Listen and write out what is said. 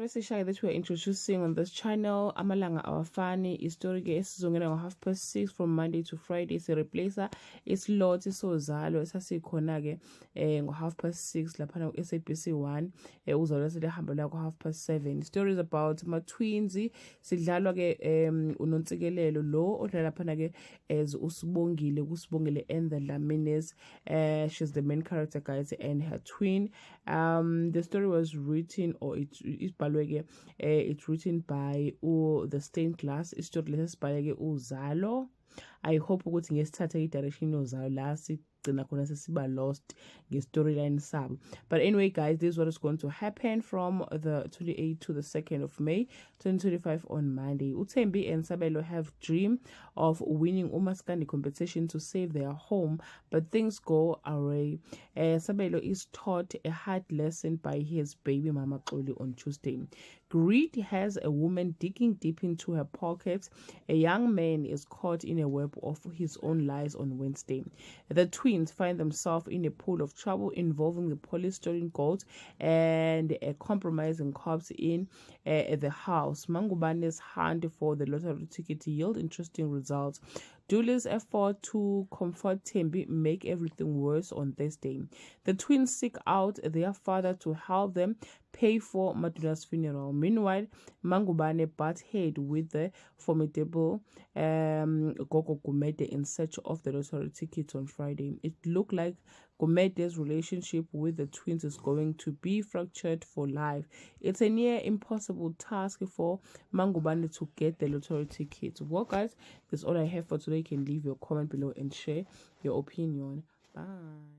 story that we're introducing on this channel, amalanga awafani, istory ke esizongena ngo6:30 from Monday to Friday. Replacer islot isozalo esasikhona ke ngo6:30 lapha ku SABC 1 uzalo selihamba la ku 7:30. Story is about my twins sidlalwa ke uNontsikelelo lo odlala lapha ke as Usibongile and the Lamines. She's the main character, guys, and her twin. The story was written, or it's written by the Stained Glass. It's story by Uzalo. I hope ukuthi ngesithatha i-direction yozalo la sigcina khona sesiba lost nge-storyline sabo. But anyway, guys, this is what is going to happen from the 28th to the 2nd of May 2025 on Monday. Uthembi and Sabelo have dream of winning umaskandi competition to save their home, but things go awry. Sabelo is taught a hard lesson by his baby mama Xoli on Tuesday. Greed has a woman digging deep into her pockets. A young man is caught in a web of his own lies on Wednesday. The twins find themselves in a pool of trouble involving the police stolen gold and a compromising cops in the house. Mangubane's hunt for the lottery ticket yield interesting results. Duli's effort to comfort Thembi make everything worse on Thursday. The twins seek out their father to help them pay for Maduna's funeral. Meanwhile, Mangubane butt head with the formidable Gogo Gumede in search of the lottery tickets on Friday. It looked like Gumede's relationship with the twins is going to be fractured for life. It's a near impossible task for Mangubane to get the lottery tickets. Well, guys, that's all I have for today. You can leave your comment below and share your opinion. Bye.